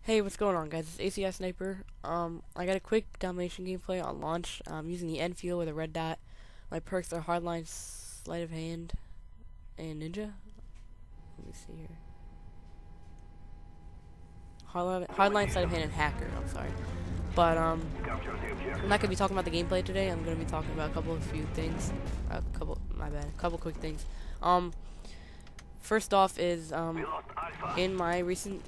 Hey, what's going on, guys? It's ACI Sniper. I got a quick domination gameplay on launch. I'm using the Enfield with a red dot. My perks are Hardline, Sleight of Hand, and Ninja. Let me see here. Hardline, Sleight of Hand, and Hacker. I'm sorry, but I'm not gonna be talking about the gameplay today. I'm gonna be talking about a few things. A couple quick things. First off is in my recent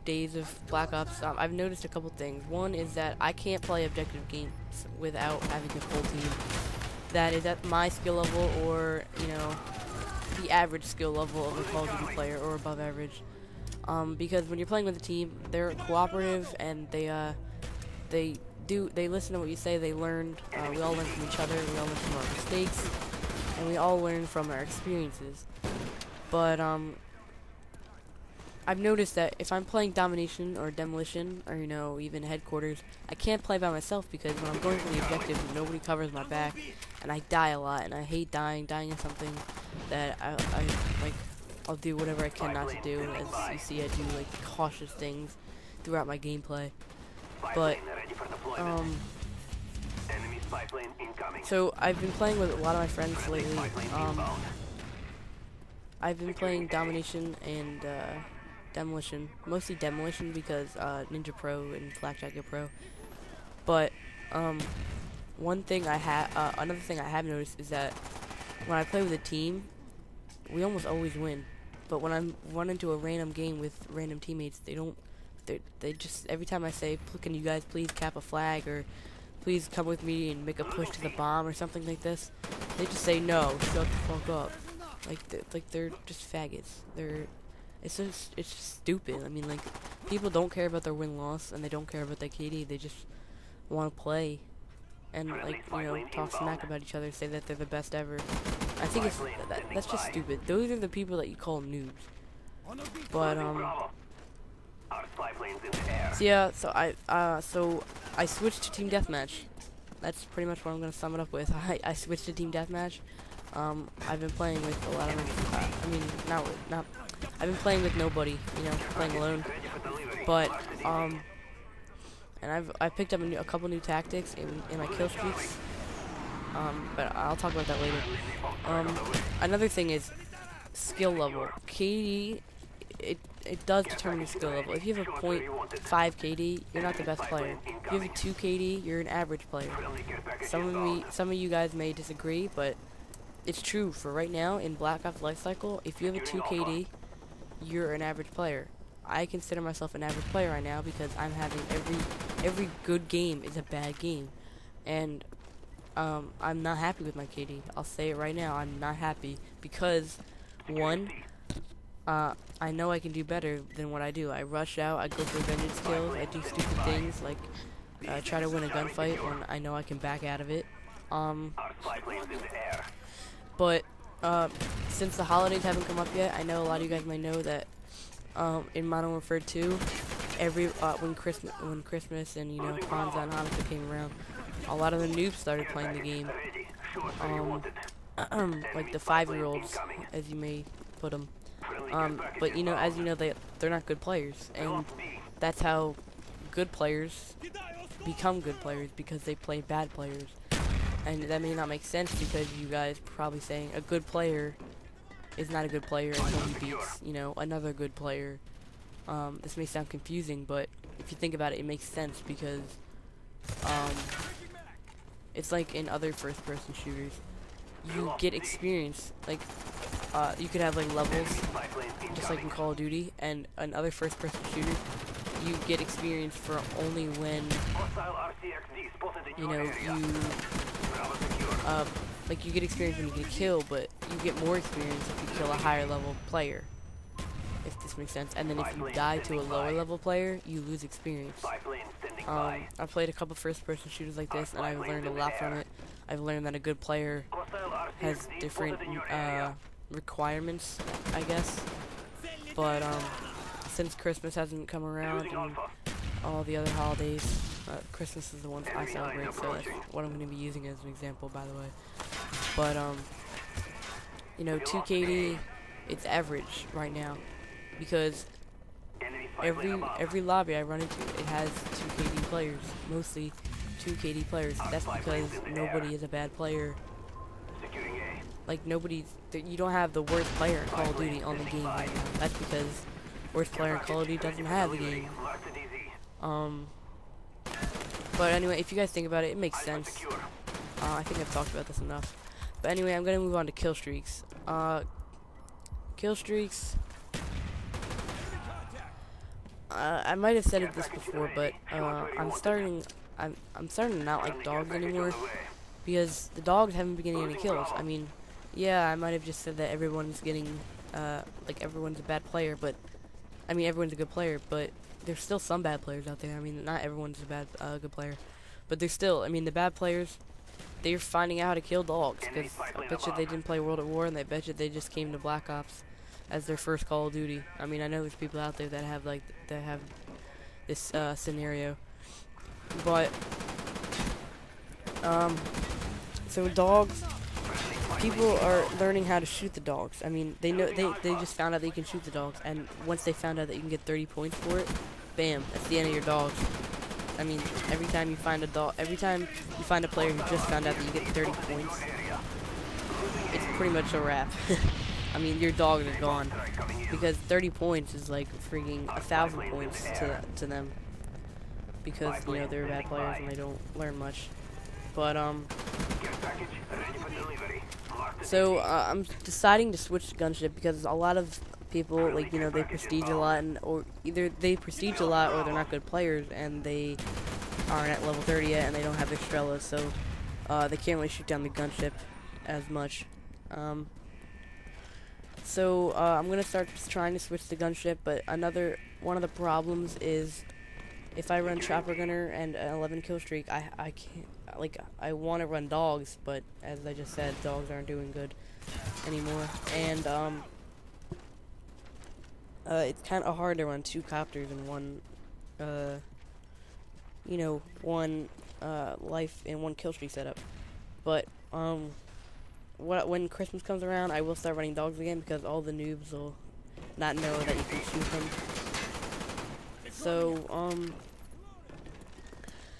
days of Black Ops, I've noticed a couple things. One is that I can't play objective games without having a full team that is at my skill level or, the average skill level of a Call of Duty player or above average. Because when you're playing with a team, they're cooperative and they listen to what you say, they learn, we all learn from each other, we all learn from our mistakes, and we all learn from our experiences. But, I've noticed that if I'm playing domination or demolition or even headquarters, I can't play by myself because when I'm going for the objective, nobody covers my back, and I die a lot, and I hate dying. Dying is something that I'll do whatever I can not to do. As you see, I do cautious things throughout my gameplay. But so I've been playing with a lot of my friends lately. I've been playing domination and demolition, mostly demolition because Ninja Pro and Flak Jacket Pro. But another thing I have noticed is that when I play with a team, we almost always win. But when I'm run into a random game with random teammates, they just every time I say, "Can you guys please cap a flag?" or "Please come with me and make a push to the bomb" or something like this, they just say, "No, shut the fuck up." They're just faggots. It's just stupid. I mean, people don't care about their win-loss, and they don't care about their KD. They just want to play, and talk smack about each other, say that they're the best ever. I think that's just stupid. Those are the people that you call noobs. But so yeah, so I switched to team deathmatch. That's pretty much what I'm gonna sum it up with. I switched to team deathmatch. I've been playing with a lot of I've been playing with nobody, playing alone. But and I picked up a couple new tactics in my Killstreaks. But I'll talk about that later. Another thing is skill level. KD, it does determine your skill level. If you have a .5 KD, you're not the best player. If you have a 2 KD, you're an average player. Some of you guys may disagree, but it's true for right now in Black Ops Lifecycle. If you have a 2 KD, you're an average player. I consider myself an average player right now because I'm having every good game is a bad game, and I'm not happy with my KD. I'll say it right now. I'm not happy because one, I know I can do better than what I do. I rush out. I go for vengeance kills. I do stupid things like try to win a gunfight when I know I can back out of it. But since the holidays haven't come up yet, I know a lot of you guys might know that in Modern Warfare 2, when Christmas and Kwanzaa and Hanukkah came around, a lot of the noobs started playing the game. Like the 5-year-olds, as you may put them. But as you know, they're not good players, and that's how good players become good players, because they play bad players. And that may not make sense because you guys probably saying a good player is not a good player until he beats, another good player. This may sound confusing, but if you think about it, it makes sense because it's like in other first-person shooters, you get experience. You could have levels, just like in Call of Duty, and another first-person shooter, you get experience for only when you get experience when you get a kill, but you get more experience if you kill a higher level player, if this makes sense. And then if you die to a lower level player, you lose experience. I've played a couple first-person shooters like this, and I've learned a lot from it. I've learned that a good player has different requirements, I guess. But since Christmas hasn't come around and all the other holidays, Christmas is the one I celebrate, so that's what I'm going to be using as an example, by the way. But 2 KD, it's average right now, because every lobby I run into, it has 2 KD players, mostly 2 KD players. That's because nobody is a bad player. Like you don't have the worst player in Call of Duty on the game right now. That's because worst player in Call of Duty doesn't have the game. But anyway, if you guys think about it, it makes sense. I think I've talked about this enough. But anyway, I'm gonna move on to Killstreaks. Killstreaks. I might have said it this before, but I'm starting to not like dogs anymore because the dogs haven't been getting any kills. I mean, yeah, I might have just said that everyone's getting like everyone's a bad player, but I mean everyone's a good player, but there's still some bad players out there. I mean, not everyone's a bad good player, but there's still. I mean, the bad players, they're finding out how to kill dogs because I bet you they didn't play World at War, and I bet you they just came to Black Ops as their first Call of Duty. I mean, I know there's people out there that have this scenario, but so dogs, people are learning how to shoot the dogs. I mean, they just found out that you can shoot the dogs, and once they found out that you can get 30 points for it, bam, that's the end of your dogs. I mean, every time you find a player who just found out that you get 30 points, it's pretty much a wrap. I mean, your dog is gone, because 30 points is like freaking 1,000 points to them, because, you know, they're bad players and they don't learn much. But, so, I'm deciding to switch to gunship because a lot of people, like, you know, they prestige a lot, or either they prestige a lot or they're not good players and they aren't at level 30 yet and they don't have Estrellas, so they can't really shoot down the gunship as much. So I'm gonna start trying to switch to gunship, but one of the problems is if I run chopper gunner and an 11 kill streak, I can't, like, I want to run dogs, but as I just said, dogs aren't doing good anymore, and it's kind of hard to run 2 copters in one, you know, one life and 1 kill streak setup. But when Christmas comes around, I will start running dogs again because all the noobs will not know that you can shoot them.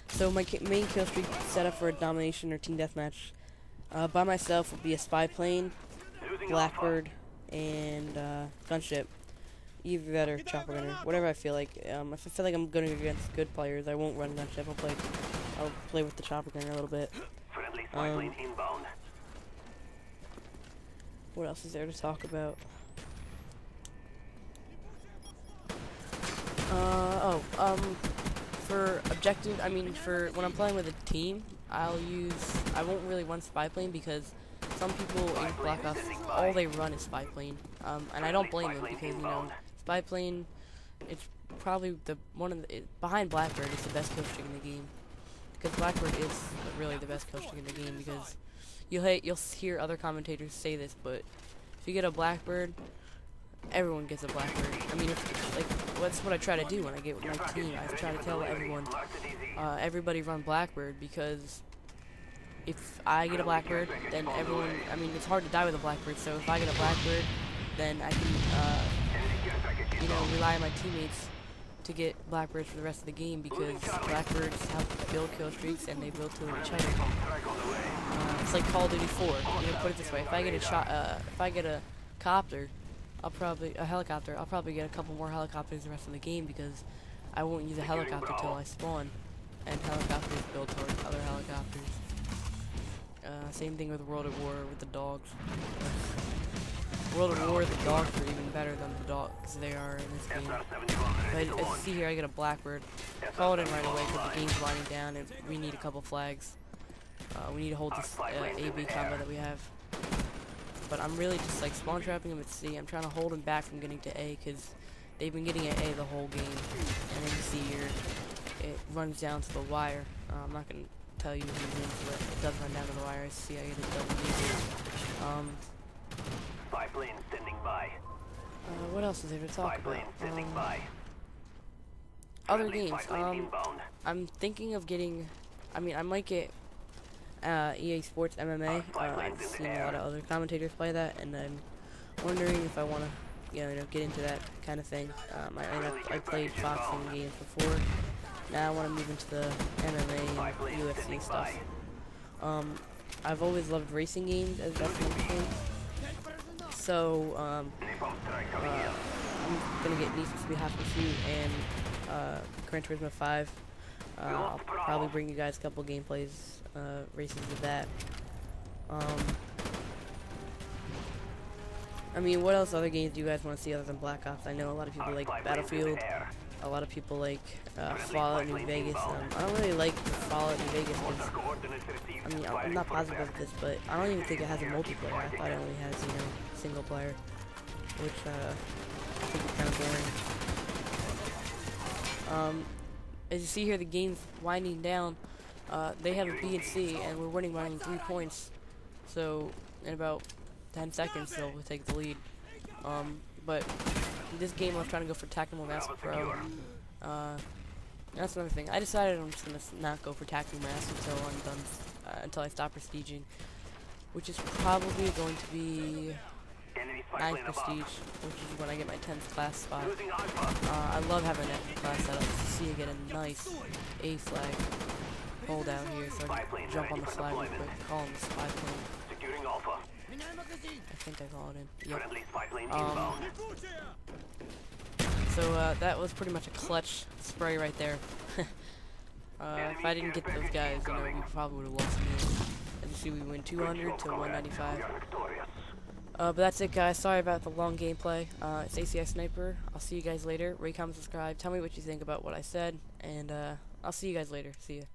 So my main kill streak setup for a domination or team deathmatch by myself would be a spy plane, Blackbird, and gunship. Either that or chopper gunner, whatever I feel like. If I feel like I'm going against good players, I won't run gunship. I'll play with the chopper gunner a little bit. What else is there to talk about? For objective, I mean, for when I'm playing with a team, I won't really run spy plane because some people in Black Ops, all they run is spy plane. And I don't blame them because, you know, spy plane, it's probably behind Blackbird, it's the best kill streak in the game. Because Blackbird is really the best kill streak in the game because you'll hear other commentators say this, but if you get a Blackbird, everyone gets a Blackbird. I mean, that's what I try to do when I get with my team. I try to tell everyone, everybody run Blackbird, because if I get a Blackbird, then everyone, I mean, it's hard to die with a Blackbird, so if I get a Blackbird, then I can, you know, rely on my teammates to get Blackbirds for the rest of the game, because Blackbirds help build kill streaks and they build to each other. It's like Call of Duty 4. You know, put it this way: if I get a copter, a helicopter, I'll probably get a couple more helicopters the rest of the game because I won't use a helicopter till I spawn, and helicopters build towards other helicopters. Same thing with World at War with the dogs. World at War, the dogs are even better than the dogs they are in this game. But as you see here, I get a Blackbird. Call it in right away because the game's winding down and we need a couple flags. We need to hold this A-B combo that we have. But I'm really just like spawn trapping them at C. I'm trying to hold them back from getting to A because they've been getting at A the whole game. And then you see here, it runs down to the wire. I'm not going to tell you who wins, but it does run down to the wire. I see I get a double D. Spy plane standing by. What else is there to talk about? Other games. I'm thinking of getting, I might get EA Sports MMA. I've seen a lot of other commentators play that, and I'm wondering if I want to get into that kind of thing. I played boxing games before. Now I want to move into the MMA and UFC stuff. I've always loved racing games as that's one thing. So I'm gonna get Need for Speed Hot Pursuit and Gran Turismo 5. I'll probably bring you guys a couple gameplays, races with that. I mean, what else other games do you guys want to see other than Black Ops? I know a lot of people like Battlefield. A lot of people like Fallout New Vegas. I don't really like Fallout New Vegas because, I mean, I'm not positive of this, but I don't even think it has a multiplayer. I thought it only has, single player, which I think is kind of boring. As you see here, the game's winding down. They have a B and C, and we're winning by 3 points. So in about 10 seconds, they'll take the lead. But in this game, I was trying to go for Tactical Master Pro. That's another thing. I decided I'm just gonna not go for Tactical Master until I'm done, until I stop prestiging, which is probably going to be 9th prestige, which is when I get my 10th class spot. I love having that class setup. See you get a nice A flag. Hold down here so I can jump on the flag real quick. Call him the spy plane. I think I called it in. Yep. So that was pretty much a clutch spray right there. If I didn't get those guys, we probably would have lost the game. As you see, we win 200 to 195. But that's it, guys. Sorry about the long gameplay. It's ACI Sniper. I'll see you guys later. Rate, comment, subscribe. Tell me what you think about what I said, and I'll see you guys later. See ya.